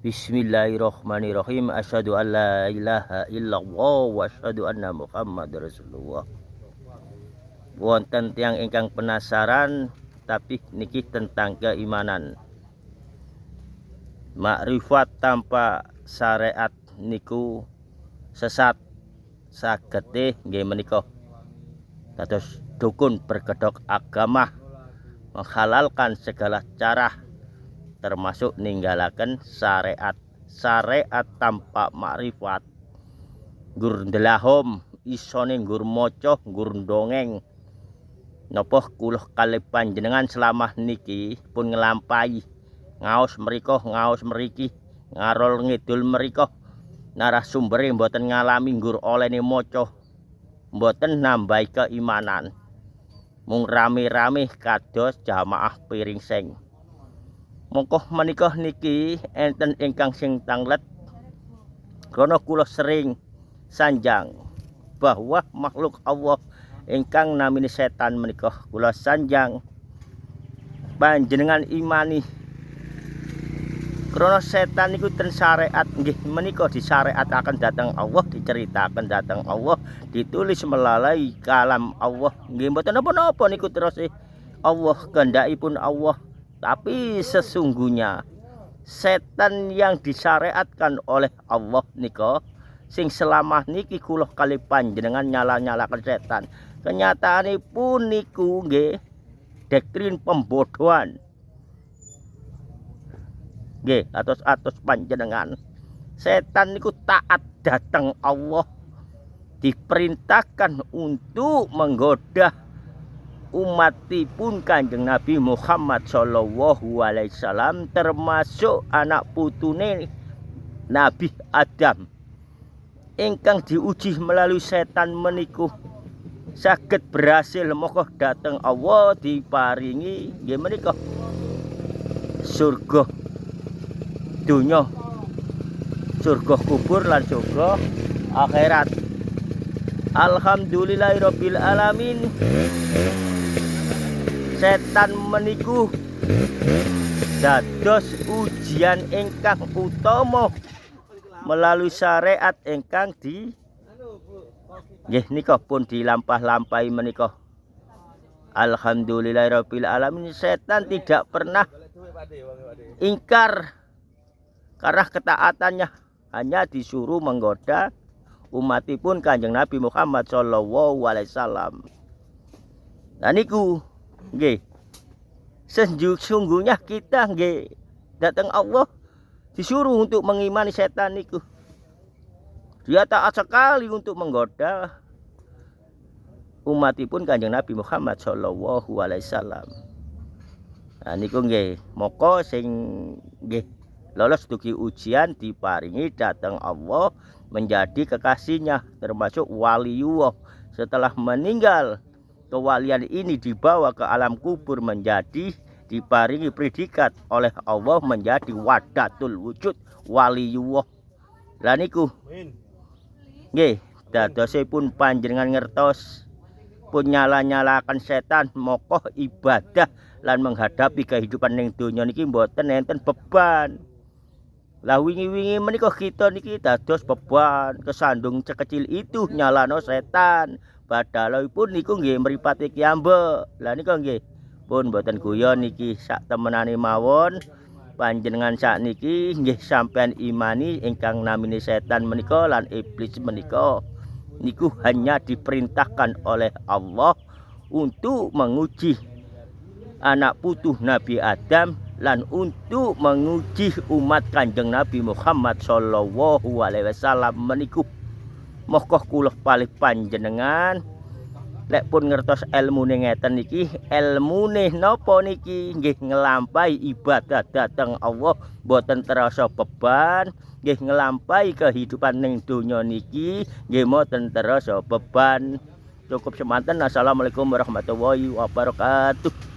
Bismillahirrahmanirrahim. Asyhadu an la ilaha illallah wa asyhadu anna Muhammadar Rasulullah. Wonten tiyang ingkang penasaran tapi niki tentang keimanan. Makrifat tanpa syariat niku sesat. Sagete nggih menika dados dukun berkedok agama, menghalalkan segala cara termasuk ninggalaken syariat tanpa makrifat gur ndelahom isone gur maca gur ndongeng napa kula kalih panjenengan selama niki pun nglampahi ngaos mriko ngaos mriki ngarol ngidul mriko narasumbere mboten ngalami gur olehne maca mboten nambahi keimanan mung rame-rame kados jamaah piring seng. Mongko menika niki enten ingkang sing tanglet krana kula sering sanjang bahwa makhluk Allah ingkang namine setan menika kula sanjang panjenengan imani krana setan niku ten syariat nggih menika disyariataken dhateng Allah, diceritaken dhateng Allah, ditulis melalui kalam Allah nggih mboten napa-napa niku terus Allah kehendakipun Allah. Tapi sesungguhnya setan yang disyariatkan oleh Allah nika sing selama niki kula kali panjenengan nyala-nyalaken setan. Kenyataanipun niku nggih doktrin pembodohan. Nggih, atos panjenengan. Setan niku taat datang Allah. Diperintahkan untuk menggoda umatipun Kanjeng Nabi Muhammad sallallahu alaihi wasallam termasuk anak putune Nabi Adam ingkang diuji melalui setan meniku saged berhasil moga dateng Allah diparingi nggih menika surga dunya, surga kubur lan surga akhirat. Alhamdulillahirabbil alamin. Setan meniku dados ujian ingkang utama melalui syariat ingkang nggih nika pun dilampah-lampahi menika. Alhamdulillahirabbil alamin. Setan tidak pernah ingkar karena ketaatannya, hanya disuruh menggoda umatipun Kanjeng Nabi Muhammad sallallahu alaihi wasallam. Nah niku nggih sesungguhnya kita nggih datang Allah disuruh untuk mengimani setan niku. Dia taat sekali untuk menggoda umatipun Kanjeng Nabi Muhammad sallallahu alaihi wasallam. Nah niku nggih moko sing nggih lolos dugi ujian diparingi datang Allah menjadi kekasihnya termasuk waliullah. Setelah meninggal kewalian ini dibawa ke alam kubur menjadi diparingi predikat oleh Allah menjadi wahdatul wujud waliullah. Lah niku nggih dadosipun panjenengan ngertos pun nyala-nyalakan setan mokoh ibadah lan menghadapi kehidupan ning donya niki mboten enten beban. Lah wingi-wingi menika kita niki dados beban kesandung sekecil itu nyalano setan. Padahal pun niku nggih mripate kiambe. Lah nika nggih pun mboten guyon niki sak temenane mawon. Panjenengan sakniki nggih sampean imani ingkang namine setan menika lan iblis menika niku hanya diperintahkan oleh Allah untuk menguji anak putu Nabi Adam lan untuk menguji umat Kanjeng Nabi Muhammad sallallahu alaihi wasallam meniku. Moga kula palih panjenengan lek pun ngertos elmune ngeten niki, elmune napa niki nggih nglampahi ibadah dhateng Allah boten terasa beban, nggih nglampahi kehidupan ning donya niki nggih mboten terasa beban. Cukup semanten. Assalamualaikum warahmatullahi wabarakatuh.